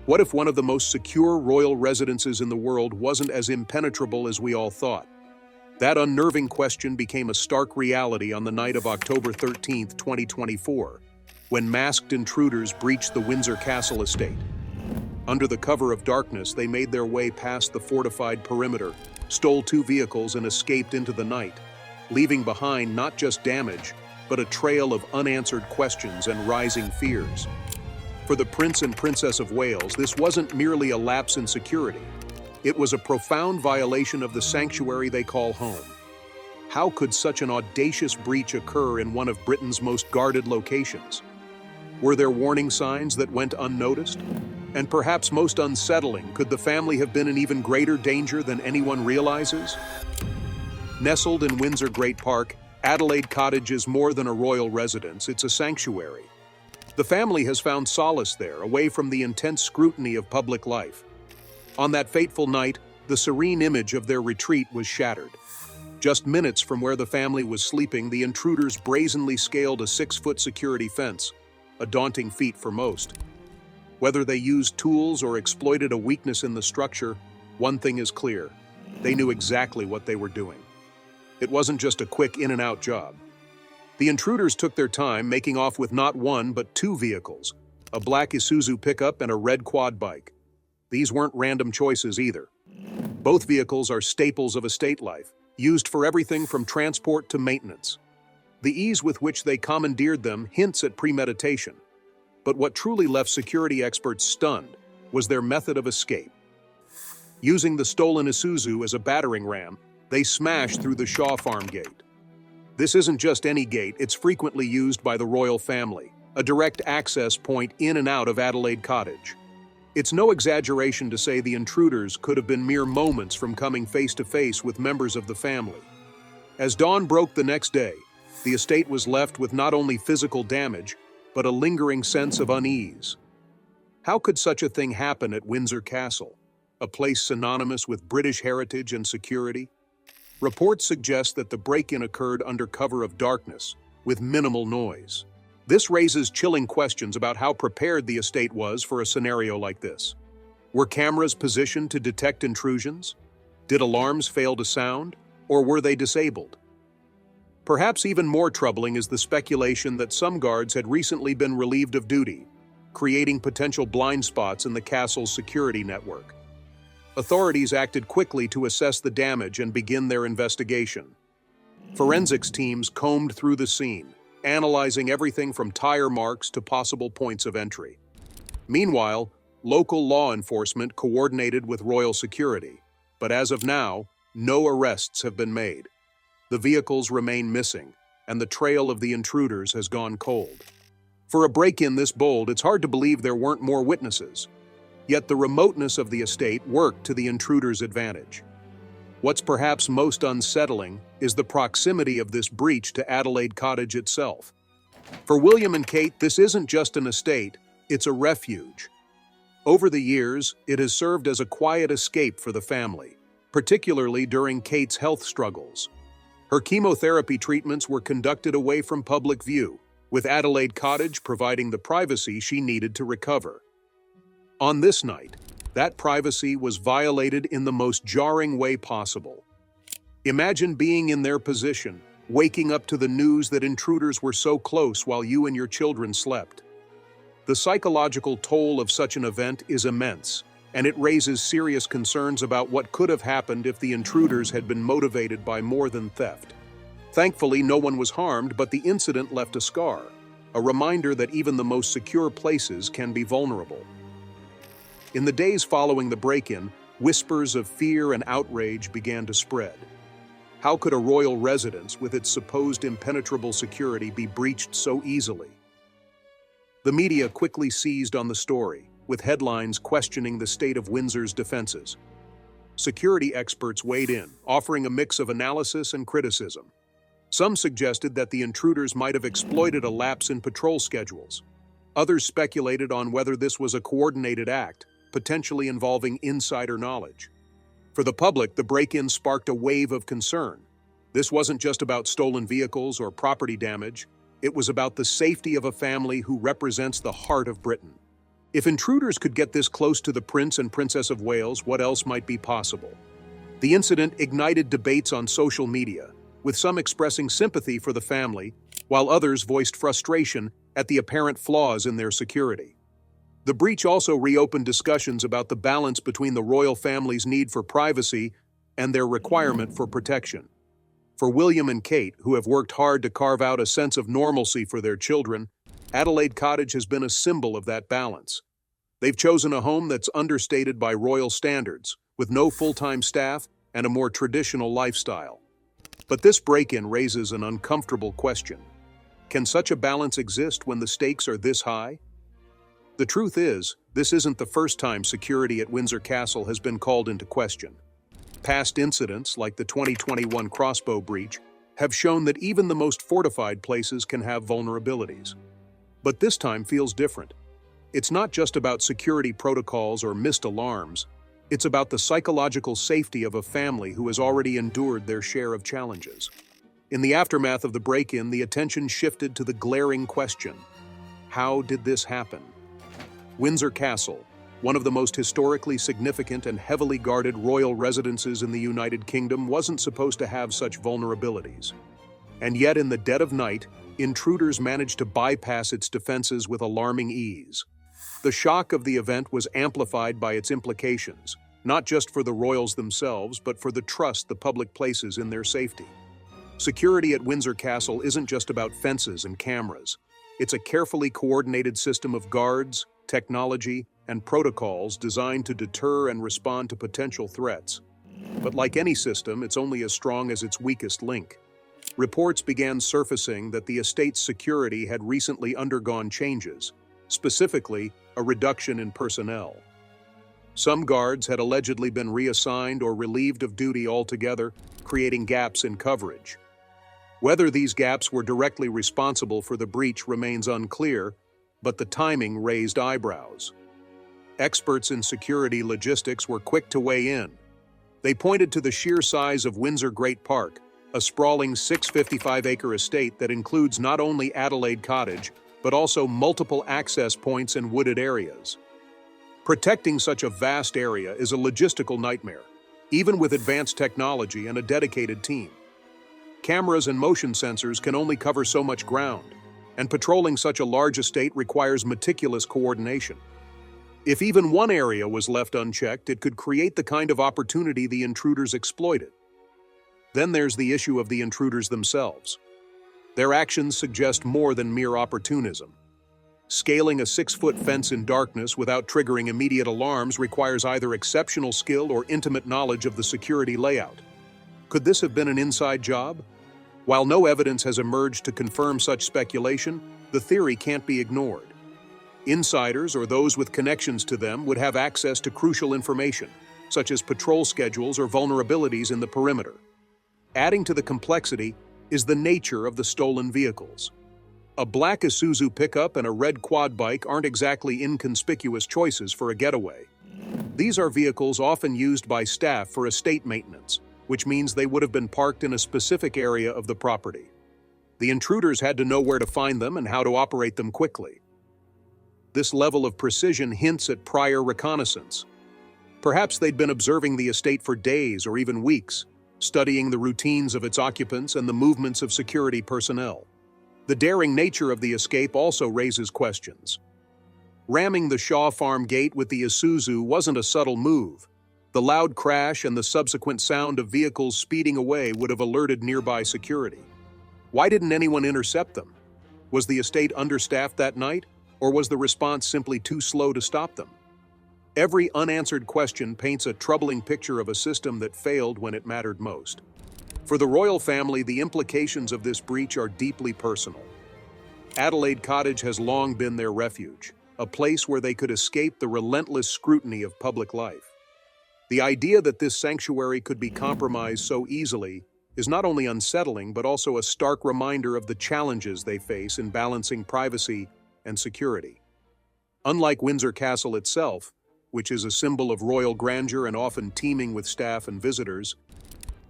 What if one of the most secure royal residences in the world wasn't as impenetrable as we all thought? That unnerving question became a stark reality on the night of October 13, 2024, when masked intruders breached the Windsor Castle estate. Under the cover of darkness, they made their way past the fortified perimeter, stole 2 vehicles, and escaped into the night, leaving behind not just damage, but a trail of unanswered questions and rising fears. For the Prince and Princess of Wales, this wasn't merely a lapse in security. It was a profound violation of the sanctuary they call home. How could such an audacious breach occur in one of Britain's most guarded locations? Were there warning signs that went unnoticed? And perhaps most unsettling, could the family have been in even greater danger than anyone realizes? Nestled in Windsor Great Park, Adelaide Cottage is more than a royal residence, it's a sanctuary. The family has found solace there, away from the intense scrutiny of public life. On that fateful night, the serene image of their retreat was shattered. Just minutes from where the family was sleeping, the intruders brazenly scaled a 6-foot security fence, a daunting feat for most. Whether they used tools or exploited a weakness in the structure, one thing is clear: they knew exactly what they were doing. It wasn't just a quick in-and-out job. The intruders took their time, making off with not 1 but 2 vehicles, a black Isuzu pickup and a red quad bike. These weren't random choices either. Both vehicles are staples of estate life, used for everything from transport to maintenance. The ease with which they commandeered them hints at premeditation. But what truly left security experts stunned was their method of escape. Using the stolen Isuzu as a battering ram, they smashed through the Shaw Farm gate. This isn't just any gate, it's frequently used by the royal family, a direct access point in and out of Adelaide Cottage. It's no exaggeration to say the intruders could have been mere moments from coming face to face with members of the family. As dawn broke the next day, the estate was left with not only physical damage, but a lingering sense of unease. How could such a thing happen at Windsor Castle, a place synonymous with British heritage and security? Reports suggest that the break-in occurred under cover of darkness, with minimal noise. This raises chilling questions about how prepared the estate was for a scenario like this. Were cameras positioned to detect intrusions? Did alarms fail to sound, or were they disabled? Perhaps even more troubling is the speculation that some guards had recently been relieved of duty, creating potential blind spots in the castle's security network. Authorities acted quickly to assess the damage and begin their investigation. Forensics teams combed through the scene, analyzing everything from tire marks to possible points of entry. Meanwhile, local law enforcement coordinated with royal security, but as of now, no arrests have been made. The vehicles remain missing, and the trail of the intruders has gone cold. For a break-in this bold, it's hard to believe there weren't more witnesses. Yet the remoteness of the estate worked to the intruders' advantage. What's perhaps most unsettling is the proximity of this breach to Adelaide Cottage itself. For William and Kate, this isn't just an estate, it's a refuge. Over the years, it has served as a quiet escape for the family, particularly during Kate's health struggles. Her chemotherapy treatments were conducted away from public view, with Adelaide Cottage providing the privacy she needed to recover. On this night, that privacy was violated in the most jarring way possible. Imagine being in their position, waking up to the news that intruders were so close while you and your children slept. The psychological toll of such an event is immense, and it raises serious concerns about what could have happened if the intruders had been motivated by more than theft. Thankfully, no one was harmed, but the incident left a scar, a reminder that even the most secure places can be vulnerable. In the days following the break-in, whispers of fear and outrage began to spread. How could a royal residence with its supposed impenetrable security be breached so easily? The media quickly seized on the story, with headlines questioning the state of Windsor's defenses. Security experts weighed in, offering a mix of analysis and criticism. Some suggested that the intruders might have exploited a lapse in patrol schedules. Others speculated on whether this was a coordinated act, potentially involving insider knowledge. For the public, the break-in sparked a wave of concern. This wasn't just about stolen vehicles or property damage, it was about the safety of a family who represents the heart of Britain. If intruders could get this close to the Prince and Princess of Wales, what else might be possible? The incident ignited debates on social media, with some expressing sympathy for the family, while others voiced frustration at the apparent flaws in their security. The breach also reopened discussions about the balance between the royal family's need for privacy and their requirement for protection. For William and Kate, who have worked hard to carve out a sense of normalcy for their children, Adelaide Cottage has been a symbol of that balance. They've chosen a home that's understated by royal standards, with no full-time staff and a more traditional lifestyle. But this break-in raises an uncomfortable question. Can such a balance exist when the stakes are this high? The truth is, this isn't the first time security at Windsor Castle has been called into question. Past incidents, like the 2021 crossbow breach, have shown that even the most fortified places can have vulnerabilities. But this time feels different. It's not just about security protocols or missed alarms. It's about the psychological safety of a family who has already endured their share of challenges. In the aftermath of the break-in, the attention shifted to the glaring question: how did this happen? Windsor Castle, one of the most historically significant and heavily guarded royal residences in the United Kingdom, wasn't supposed to have such vulnerabilities. And yet, in the dead of night, intruders managed to bypass its defenses with alarming ease. The shock of the event was amplified by its implications, not just for the royals themselves, but for the trust the public places in their safety. Security at Windsor Castle isn't just about fences and cameras. It's a carefully coordinated system of guards, technology, and protocols designed to deter and respond to potential threats. But like any system, it's only as strong as its weakest link. Reports began surfacing that the estate's security had recently undergone changes, specifically a reduction in personnel. Some guards had allegedly been reassigned or relieved of duty altogether, creating gaps in coverage. Whether these gaps were directly responsible for the breach remains unclear, but the timing raised eyebrows. Experts in security logistics were quick to weigh in. They pointed to the sheer size of Windsor Great Park, a sprawling 655-acre estate that includes not only Adelaide Cottage, but also multiple access points and wooded areas. Protecting such a vast area is a logistical nightmare, even with advanced technology and a dedicated team. Cameras and motion sensors can only cover so much ground, and patrolling such a large estate requires meticulous coordination. If even one area was left unchecked, it could create the kind of opportunity the intruders exploited. Then there's the issue of the intruders themselves. Their actions suggest more than mere opportunism. Scaling a 6-foot fence in darkness without triggering immediate alarms requires either exceptional skill or intimate knowledge of the security layout. Could this have been an inside job? While no evidence has emerged to confirm such speculation, the theory can't be ignored. Insiders, or those with connections to them, would have access to crucial information, such as patrol schedules or vulnerabilities in the perimeter. Adding to the complexity is the nature of the stolen vehicles. A black Isuzu pickup and a red quad bike aren't exactly inconspicuous choices for a getaway. These are vehicles often used by staff for estate maintenance, which means they would have been parked in a specific area of the property. The intruders had to know where to find them and how to operate them quickly. This level of precision hints at prior reconnaissance. Perhaps they'd been observing the estate for days or even weeks, studying the routines of its occupants and the movements of security personnel. The daring nature of the escape also raises questions. Ramming the Shaw Farm gate with the Isuzu wasn't a subtle move. The loud crash and the subsequent sound of vehicles speeding away would have alerted nearby security. Why didn't anyone intercept them? Was the estate understaffed that night, or was the response simply too slow to stop them? Every unanswered question paints a troubling picture of a system that failed when it mattered most. For the royal family, the implications of this breach are deeply personal. Adelaide Cottage has long been their refuge, a place where they could escape the relentless scrutiny of public life. The idea that this sanctuary could be compromised so easily is not only unsettling, but also a stark reminder of the challenges they face in balancing privacy and security. Unlike Windsor Castle itself, which is a symbol of royal grandeur and often teeming with staff and visitors,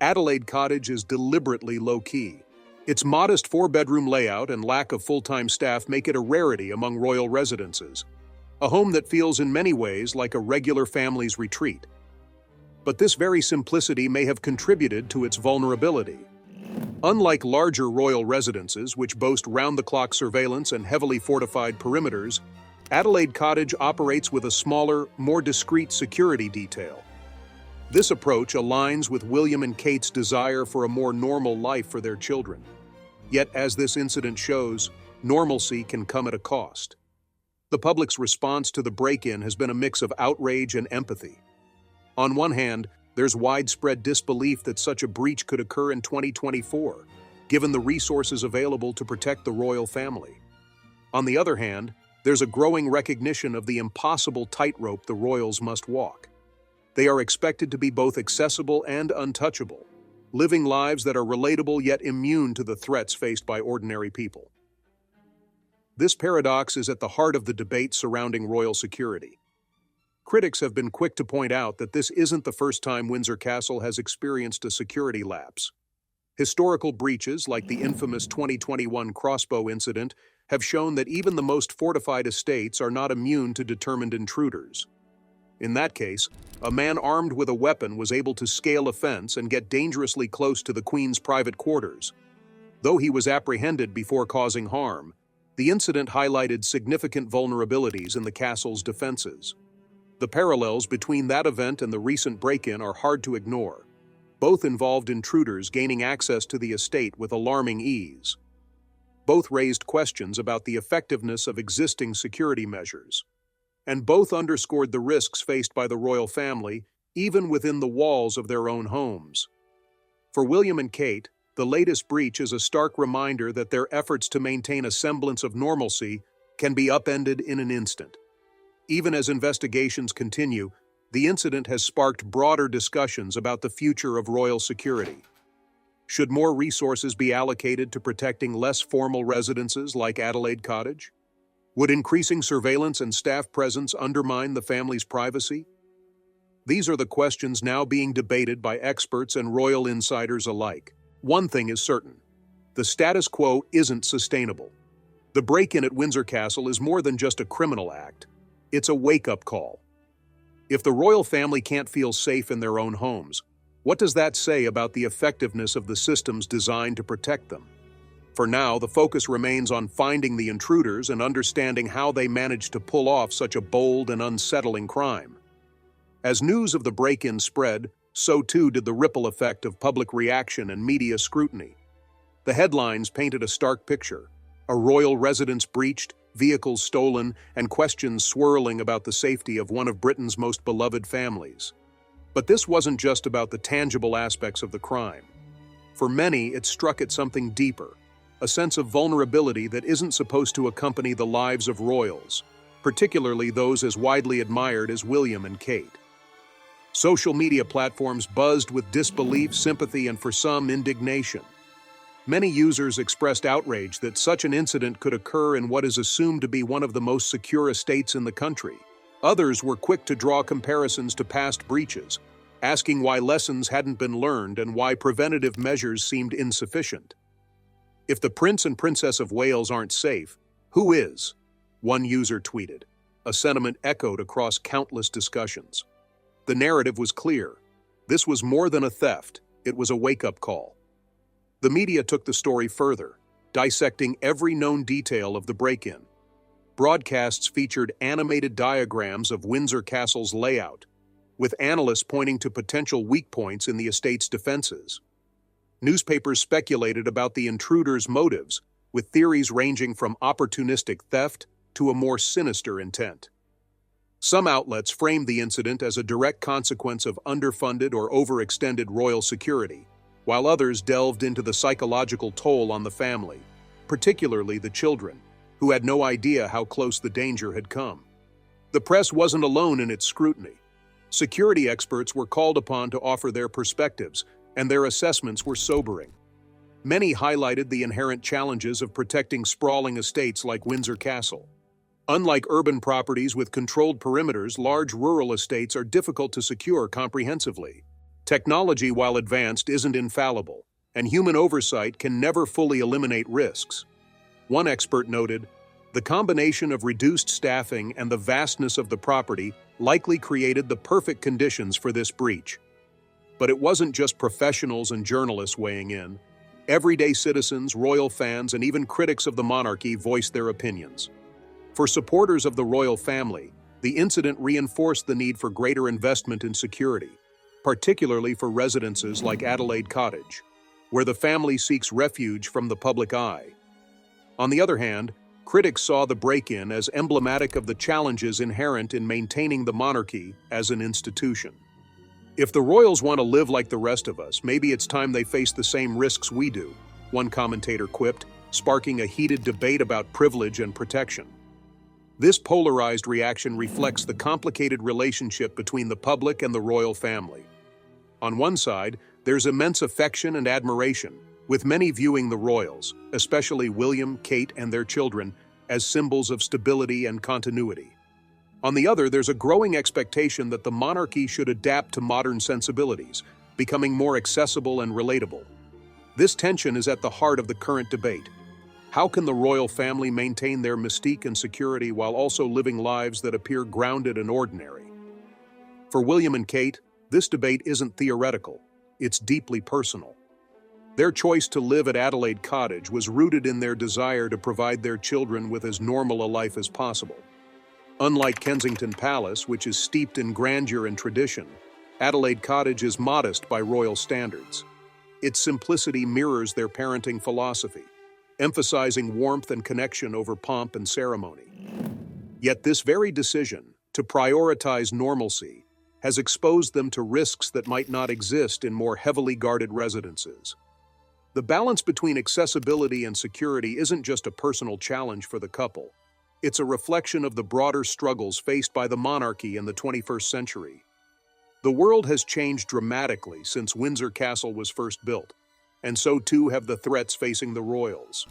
Adelaide Cottage is deliberately low-key. Its modest 4-bedroom layout and lack of full-time staff make it a rarity among royal residences. a home that feels in many ways like a regular family's retreat. But this very simplicity may have contributed to its vulnerability. Unlike larger royal residences, which boast round-the-clock surveillance and heavily fortified perimeters, Adelaide Cottage operates with a smaller, more discreet security detail. This approach aligns with William and Kate's desire for a more normal life for their children. Yet, as this incident shows, normalcy can come at a cost. The public's response to the break-in has been a mix of outrage and empathy. On one hand, there's widespread disbelief that such a breach could occur in 2024, given the resources available to protect the royal family. On the other hand, there's a growing recognition of the impossible tightrope the royals must walk. They are expected to be both accessible and untouchable, living lives that are relatable yet immune to the threats faced by ordinary people. This paradox is at the heart of the debate surrounding royal security. Critics have been quick to point out that this isn't the first time Windsor Castle has experienced a security lapse. Historical breaches, like the infamous 2021 crossbow incident, have shown that even the most fortified estates are not immune to determined intruders. In that case, a man armed with a weapon was able to scale a fence and get dangerously close to the Queen's private quarters. Though he was apprehended before causing harm, the incident highlighted significant vulnerabilities in the castle's defenses. The parallels between that event and the recent break-in are hard to ignore. Both involved intruders gaining access to the estate with alarming ease. Both raised questions about the effectiveness of existing security measures. And both underscored the risks faced by the royal family, even within the walls of their own homes. For William and Kate, the latest breach is a stark reminder that their efforts to maintain a semblance of normalcy can be upended in an instant. Even as investigations continue, the incident has sparked broader discussions about the future of royal security. Should more resources be allocated to protecting less formal residences like Adelaide Cottage? Would increasing surveillance and staff presence undermine the family's privacy? These are the questions now being debated by experts and royal insiders alike. One thing is certain: the status quo isn't sustainable. The break-in at Windsor Castle is more than just a criminal act. It's a wake-up call. If the royal family can't feel safe in their own homes, what does that say about the effectiveness of the systems designed to protect them? For now, the focus remains on finding the intruders and understanding how they managed to pull off such a bold and unsettling crime. As news of the break-in spread, so too did the ripple effect of public reaction and media scrutiny. The headlines painted a stark picture: a royal residence breached, vehicles stolen, and questions swirling about the safety of one of Britain's most beloved families. But this wasn't just about the tangible aspects of the crime. For many, it struck at something deeper, a sense of vulnerability that isn't supposed to accompany the lives of royals, particularly those as widely admired as William and Kate. Social media platforms buzzed with disbelief, sympathy, and for some, indignation. Many users expressed outrage that such an incident could occur in what is assumed to be one of the most secure estates in the country. Others were quick to draw comparisons to past breaches, asking why lessons hadn't been learned and why preventative measures seemed insufficient. If the Prince and Princess of Wales aren't safe, who is? One user tweeted, a sentiment echoed across countless discussions. The narrative was clear. This was more than a theft, it was a wake-up call. The media took the story further, dissecting every known detail of the break-in. Broadcasts featured animated diagrams of Windsor Castle's layout, with analysts pointing to potential weak points in the estate's defenses. Newspapers speculated about the intruders' motives, with theories ranging from opportunistic theft to a more sinister intent. Some outlets framed the incident as a direct consequence of underfunded or overextended royal security, while others delved into the psychological toll on the family, particularly the children, who had no idea how close the danger had come. The press wasn't alone in its scrutiny. Security experts were called upon to offer their perspectives, and their assessments were sobering. Many highlighted the inherent challenges of protecting sprawling estates like Windsor Castle. Unlike urban properties with controlled perimeters, large rural estates are difficult to secure comprehensively. Technology, while advanced, isn't infallible, and human oversight can never fully eliminate risks. One expert noted, The combination of reduced staffing and the vastness of the property likely created the perfect conditions for this breach. But it wasn't just professionals and journalists weighing in. Everyday citizens, royal fans, and even critics of the monarchy voiced their opinions. For supporters of the royal family, the incident reinforced the need for greater investment in security, particularly for residences like Adelaide Cottage, where the family seeks refuge from the public eye. On the other hand, critics saw the break-in as emblematic of the challenges inherent in maintaining the monarchy as an institution. If the royals want to live like the rest of us, maybe it's time they face the same risks we do, one commentator quipped, sparking a heated debate about privilege and protection. This polarized reaction reflects the complicated relationship between the public and the royal family. On one side, there's immense affection and admiration, with many viewing the royals, especially William, Kate, and their children, as symbols of stability and continuity. On the other, there's a growing expectation that the monarchy should adapt to modern sensibilities, becoming more accessible and relatable. This tension is at the heart of the current debate. How can the royal family maintain their mystique and security while also living lives that appear grounded and ordinary? For William and Kate, this debate isn't theoretical, it's deeply personal. Their choice to live at Adelaide Cottage was rooted in their desire to provide their children with as normal a life as possible. Unlike Kensington Palace, which is steeped in grandeur and tradition, Adelaide Cottage is modest by royal standards. Its simplicity mirrors their parenting philosophy, emphasizing warmth and connection over pomp and ceremony. Yet this very decision, to prioritize normalcy, has exposed them to risks that might not exist in more heavily guarded residences. The balance between accessibility and security isn't just a personal challenge for the couple. It's a reflection of the broader struggles faced by the monarchy in the 21st century. The world has changed dramatically since Windsor Castle was first built, and so too have the threats facing the royals.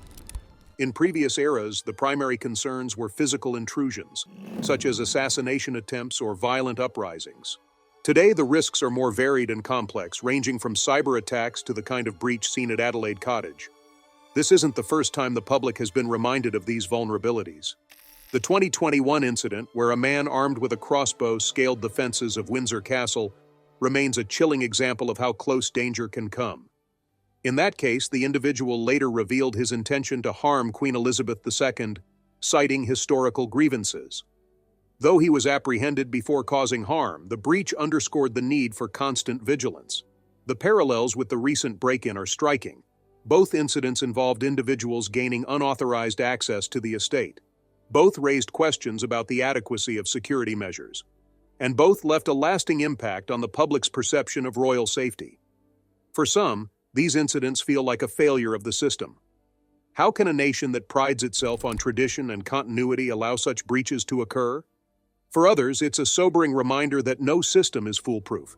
In previous eras, the primary concerns were physical intrusions, such as assassination attempts or violent uprisings. Today, the risks are more varied and complex, ranging from cyber attacks to the kind of breach seen at Adelaide Cottage. This isn't the first time the public has been reminded of these vulnerabilities. The 2021 incident, where a man armed with a crossbow scaled the fences of Windsor Castle, remains a chilling example of how close danger can come. In that case, the individual later revealed his intention to harm Queen Elizabeth II, citing historical grievances. Though he was apprehended before causing harm, the breach underscored the need for constant vigilance. The parallels with the recent break-in are striking. Both incidents involved individuals gaining unauthorized access to the estate. Both raised questions about the adequacy of security measures. And both left a lasting impact on the public's perception of royal safety. For some, these incidents feel like a failure of the system. How can a nation that prides itself on tradition and continuity allow such breaches to occur? For others, it's a sobering reminder that no system is foolproof.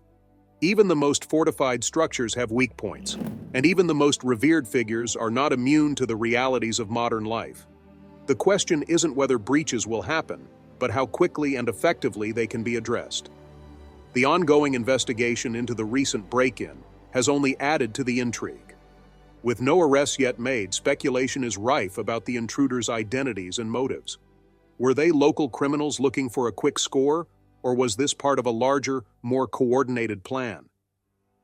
Even the most fortified structures have weak points, and even the most revered figures are not immune to the realities of modern life. The question isn't whether breaches will happen, but how quickly and effectively they can be addressed. The ongoing investigation into the recent break-in has only added to the intrigue. With no arrests yet made, speculation is rife about the intruders' identities and motives. Were they local criminals looking for a quick score, or was this part of a larger, more coordinated plan?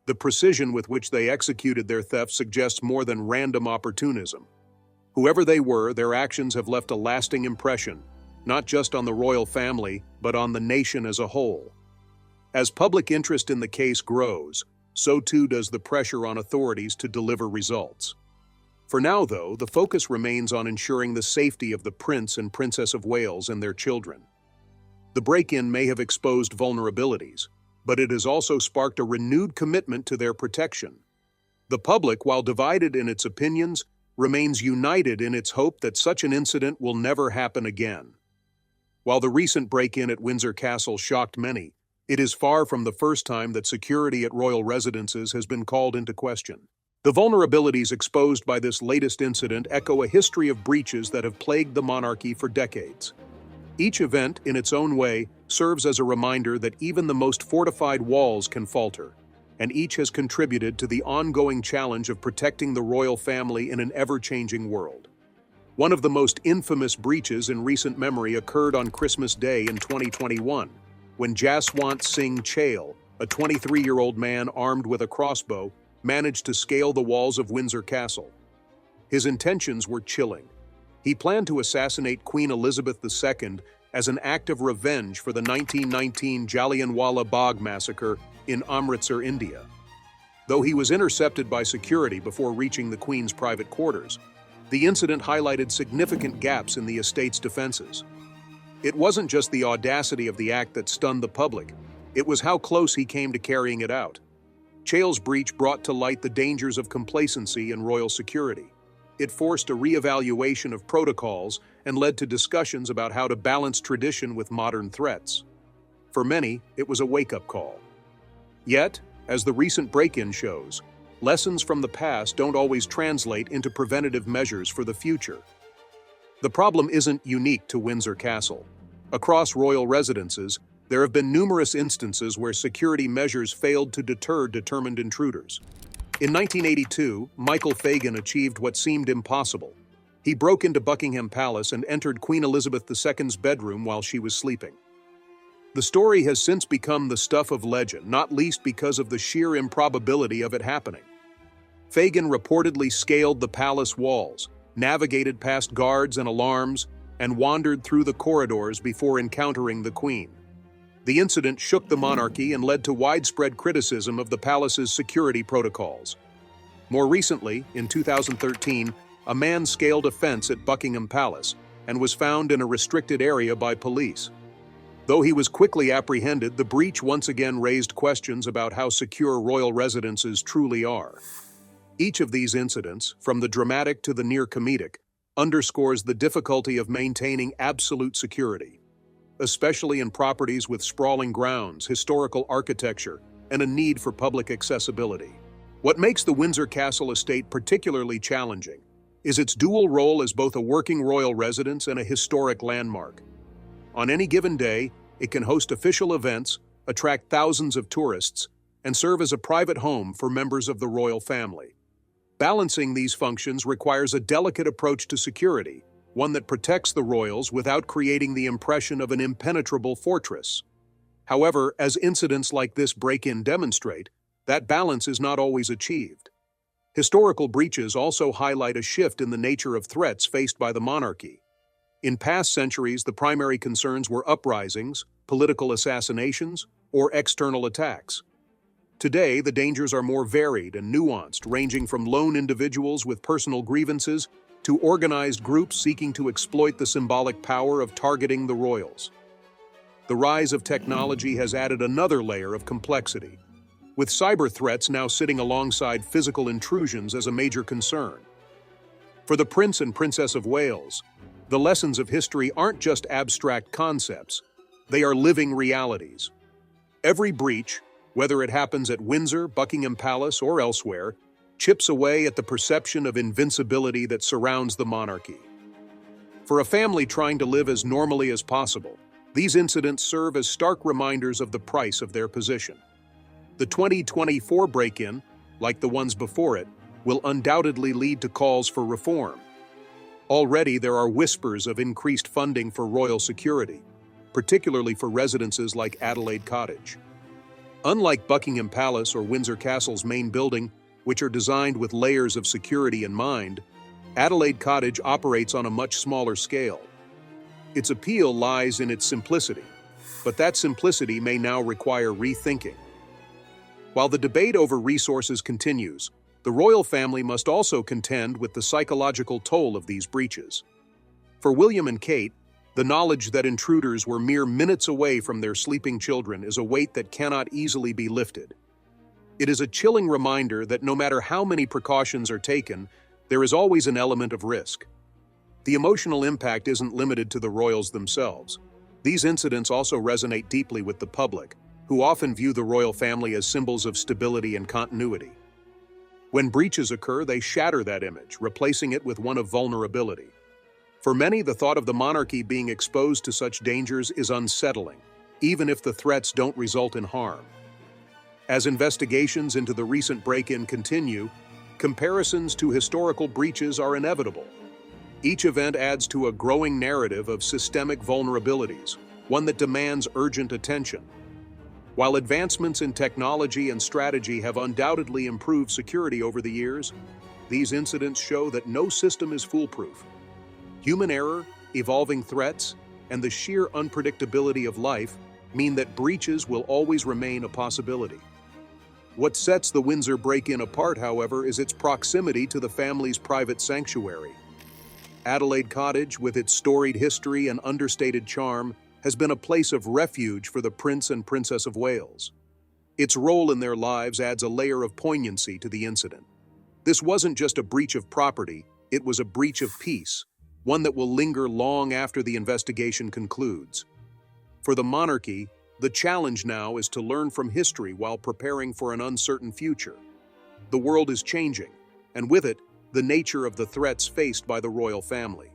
The precision with which they executed their theft suggests more than random opportunism. Whoever they were, their actions have left a lasting impression, not just on the royal family, but on the nation as a whole. As public interest in the case grows, so too does the pressure on authorities to deliver results. For now, though, the focus remains on ensuring the safety of the Prince and Princess of Wales and their children. The break-in may have exposed vulnerabilities, but it has also sparked a renewed commitment to their protection. The public, while divided in its opinions, remains united in its hope that such an incident will never happen again. While the recent break-in at Windsor Castle shocked many, it is far from the first time that security at royal residences has been called into question. The vulnerabilities exposed by this latest incident echo a history of breaches that have plagued the monarchy for decades. Each event, in its own way, serves as a reminder that even the most fortified walls can falter, and each has contributed to the ongoing challenge of protecting the royal family in an ever-changing world. One of the most infamous breaches in recent memory occurred on Christmas Day in 2021, when Jaswant Singh Chale, a 23-year-old man armed with a crossbow, managed to scale the walls of Windsor Castle. His intentions were chilling. He planned to assassinate Queen Elizabeth II as an act of revenge for the 1919 Jallianwala Bagh massacre in Amritsar, India. Though he was intercepted by security before reaching the Queen's private quarters, the incident highlighted significant gaps in the estate's defenses. It wasn't just the audacity of the act that stunned the public, it was how close he came to carrying it out. Chale's breach brought to light the dangers of complacency in royal security. It forced a re-evaluation of protocols and led to discussions about how to balance tradition with modern threats. For many, it was a wake-up call. Yet, as the recent break-in shows, lessons from the past don't always translate into preventative measures for the future. The problem isn't unique to Windsor Castle. Across royal residences, there have been numerous instances where security measures failed to deter determined intruders. In 1982, Michael Fagan achieved what seemed impossible. He broke into Buckingham Palace and entered Queen Elizabeth II's bedroom while she was sleeping. The story has since become the stuff of legend, not least because of the sheer improbability of it happening. Fagan reportedly scaled the palace walls, navigated past guards and alarms, and wandered through the corridors before encountering the Queen. The incident shook the monarchy and led to widespread criticism of the palace's security protocols. More recently, in 2013, a man scaled a fence at Buckingham Palace and was found in a restricted area by police. Though he was quickly apprehended, the breach once again raised questions about how secure royal residences truly are. Each of these incidents, from the dramatic to the near-comedic, underscores the difficulty of maintaining absolute security, especially in properties with sprawling grounds, historical architecture, and a need for public accessibility. What makes the Windsor Castle estate particularly challenging is its dual role as both a working royal residence and a historic landmark. On any given day, it can host official events, attract thousands of tourists, and serve as a private home for members of the royal family. Balancing these functions requires a delicate approach to security, one that protects the royals without creating the impression of an impenetrable fortress. However, as incidents like this break-in demonstrate, that balance is not always achieved. Historical breaches also highlight a shift in the nature of threats faced by the monarchy. In past centuries, the primary concerns were uprisings, political assassinations, or external attacks. Today, the dangers are more varied and nuanced, ranging from lone individuals with personal grievances to organized groups seeking to exploit the symbolic power of targeting the royals. The rise of technology has added another layer of complexity, with cyber threats now sitting alongside physical intrusions as a major concern. For the Prince and Princess of Wales, the lessons of history aren't just abstract concepts, they are living realities. Every breach, whether it happens at Windsor, Buckingham Palace, or elsewhere, chips away at the perception of invincibility that surrounds the monarchy. For a family trying to live as normally as possible, these incidents serve as stark reminders of the price of their position. The 2024 break-in, like the ones before it, will undoubtedly lead to calls for reform. Already there are whispers of increased funding for royal security, particularly for residences like Adelaide Cottage. Unlike Buckingham Palace or Windsor Castle's main building, which are designed with layers of security in mind, Adelaide Cottage operates on a much smaller scale. Its appeal lies in its simplicity, but that simplicity may now require rethinking. While the debate over resources continues, the royal family must also contend with the psychological toll of these breaches. For William and Kate, the knowledge that intruders were mere minutes away from their sleeping children is a weight that cannot easily be lifted. It is a chilling reminder that no matter how many precautions are taken, there is always an element of risk. The emotional impact isn't limited to the royals themselves. These incidents also resonate deeply with the public, who often view the royal family as symbols of stability and continuity. When breaches occur, they shatter that image, replacing it with one of vulnerability. For many, the thought of the monarchy being exposed to such dangers is unsettling, even if the threats don't result in harm. As investigations into the recent break-in continue, comparisons to historical breaches are inevitable. Each event adds to a growing narrative of systemic vulnerabilities, one that demands urgent attention. While advancements in technology and strategy have undoubtedly improved security over the years, these incidents show that no system is foolproof. Human error, evolving threats, and the sheer unpredictability of life mean that breaches will always remain a possibility. What sets the Windsor break-in apart, however, is its proximity to the family's private sanctuary. Adelaide Cottage, with its storied history and understated charm, has been a place of refuge for the Prince and Princess of Wales. Its role in their lives adds a layer of poignancy to the incident. This wasn't just a breach of property, it was a breach of peace, one that will linger long after the investigation concludes. For the monarchy, the challenge now is to learn from history while preparing for an uncertain future. The world is changing, and with it, the nature of the threats faced by the royal family.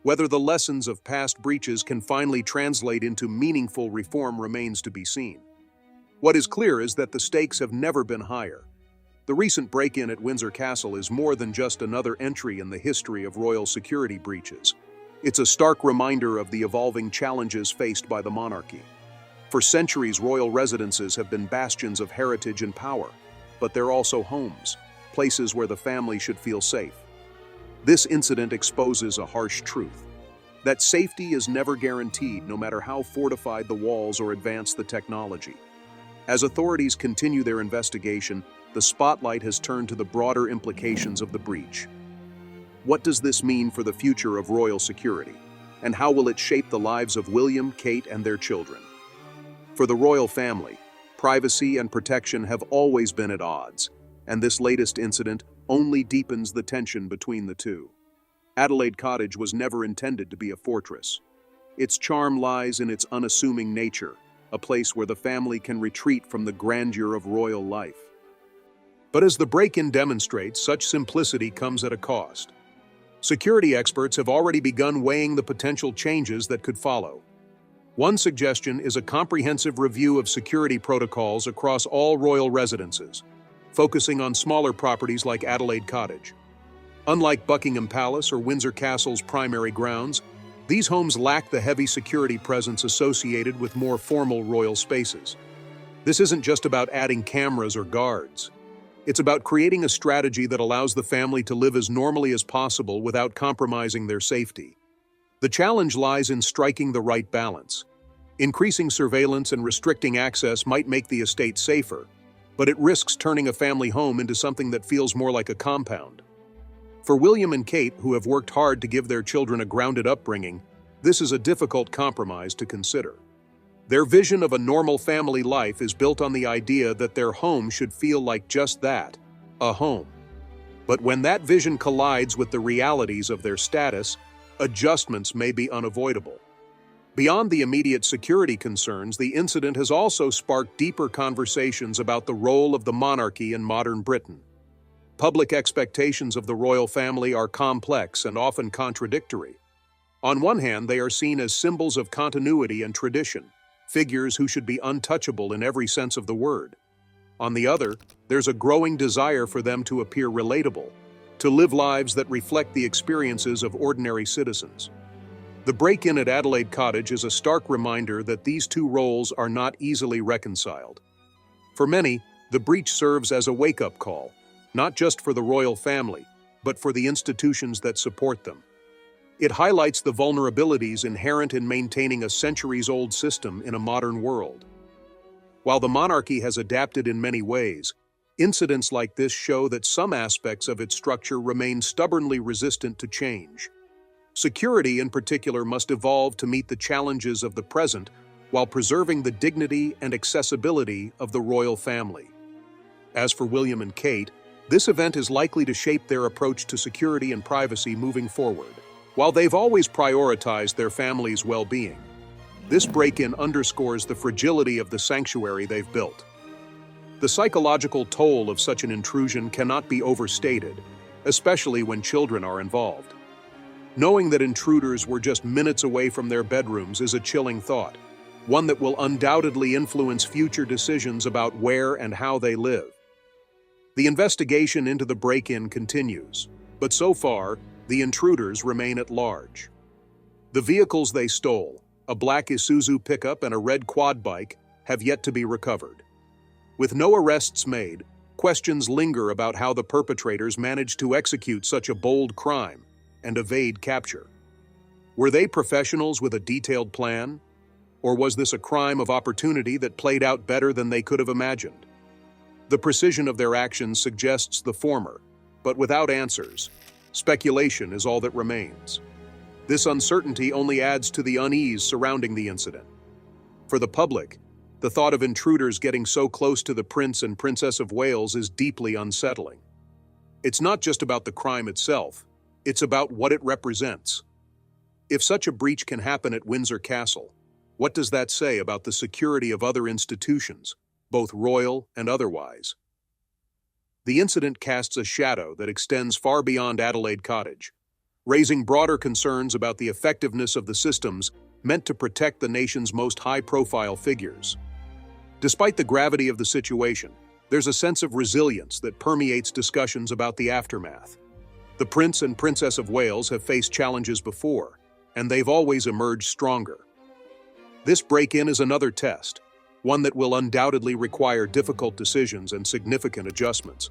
Whether the lessons of past breaches can finally translate into meaningful reform remains to be seen. What is clear is that the stakes have never been higher. The recent break-in at Windsor Castle is more than just another entry in the history of royal security breaches. It's a stark reminder of the evolving challenges faced by the monarchy. For centuries, royal residences have been bastions of heritage and power, but they're also homes, places where the family should feel safe. This incident exposes a harsh truth: that safety is never guaranteed, no matter how fortified the walls or advanced the technology. As authorities continue their investigation, the spotlight has turned to the broader implications of the breach. What does this mean for the future of royal security, and how will it shape the lives of William, Kate, and their children? For the royal family, privacy and protection have always been at odds, and this latest incident only deepens the tension between the two. Adelaide Cottage was never intended to be a fortress. Its charm lies in its unassuming nature, a place where the family can retreat from the grandeur of royal life. But as the break-in demonstrates, such simplicity comes at a cost. Security experts have already begun weighing the potential changes that could follow. One suggestion is a comprehensive review of security protocols across all royal residences, focusing on smaller properties like Adelaide Cottage. Unlike Buckingham Palace or Windsor Castle's primary grounds, these homes lack the heavy security presence associated with more formal royal spaces. This isn't just about adding cameras or guards. It's about creating a strategy that allows the family to live as normally as possible without compromising their safety. The challenge lies in striking the right balance. Increasing surveillance and restricting access might make the estate safer, but it risks turning a family home into something that feels more like a compound. For William and Kate, who have worked hard to give their children a grounded upbringing, this is a difficult compromise to consider. Their vision of a normal family life is built on the idea that their home should feel like just that, a home. But when that vision collides with the realities of their status, adjustments may be unavoidable. Beyond the immediate security concerns, the incident has also sparked deeper conversations about the role of the monarchy in modern Britain. Public expectations of the royal family are complex and often contradictory. On one hand, they are seen as symbols of continuity and tradition, figures who should be untouchable in every sense of the word. On the other, there's a growing desire for them to appear relatable, to live lives that reflect the experiences of ordinary citizens. The break-in at Adelaide Cottage is a stark reminder that these two roles are not easily reconciled. For many, the breach serves as a wake-up call, not just for the royal family, but for the institutions that support them. It highlights the vulnerabilities inherent in maintaining a centuries-old system in a modern world. While the monarchy has adapted in many ways, incidents like this show that some aspects of its structure remain stubbornly resistant to change. Security, in particular, must evolve to meet the challenges of the present while preserving the dignity and accessibility of the royal family. As for William and Kate, this event is likely to shape their approach to security and privacy moving forward. While they've always prioritized their family's well-being, this break-in underscores the fragility of the sanctuary they've built. The psychological toll of such an intrusion cannot be overstated, especially when children are involved. Knowing that intruders were just minutes away from their bedrooms is a chilling thought, one that will undoubtedly influence future decisions about where and how they live. The investigation into the break-in continues, but so far, the intruders remain at large. The vehicles they stole, a black Isuzu pickup and a red quad bike, have yet to be recovered. With no arrests made, questions linger about how the perpetrators managed to execute such a bold crime and evade capture. Were they professionals with a detailed plan? Or was this a crime of opportunity that played out better than they could have imagined? The precision of their actions suggests the former, but without answers, speculation is all that remains. This uncertainty only adds to the unease surrounding the incident. For the public, the thought of intruders getting so close to the Prince and Princess of Wales is deeply unsettling. It's not just about the crime itself, it's about what it represents. If such a breach can happen at Windsor Castle, what does that say about the security of other institutions, both royal and otherwise? The incident casts a shadow that extends far beyond Adelaide Cottage, raising broader concerns about the effectiveness of the systems meant to protect the nation's most high-profile figures. Despite the gravity of the situation, there's a sense of resilience that permeates discussions about the aftermath. The Prince and Princess of Wales have faced challenges before, and they've always emerged stronger. This break-in is another test, one that will undoubtedly require difficult decisions and significant adjustments.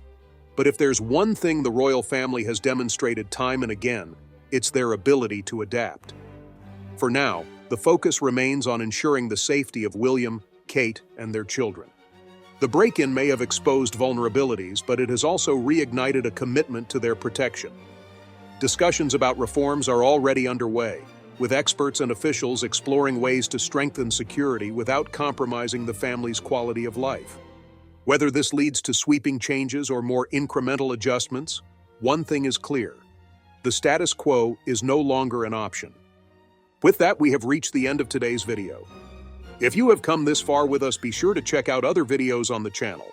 But if there's one thing the royal family has demonstrated time and again, it's their ability to adapt. For now, the focus remains on ensuring the safety of William, Kate, and their children. The break-in may have exposed vulnerabilities, but it has also reignited a commitment to their protection. Discussions about reforms are already underway, with experts and officials exploring ways to strengthen security without compromising the family's quality of life. Whether this leads to sweeping changes or more incremental adjustments, one thing is clear: the status quo is no longer an option. With that, we have reached the end of today's video. If you have come this far with us, be sure to check out other videos on the channel.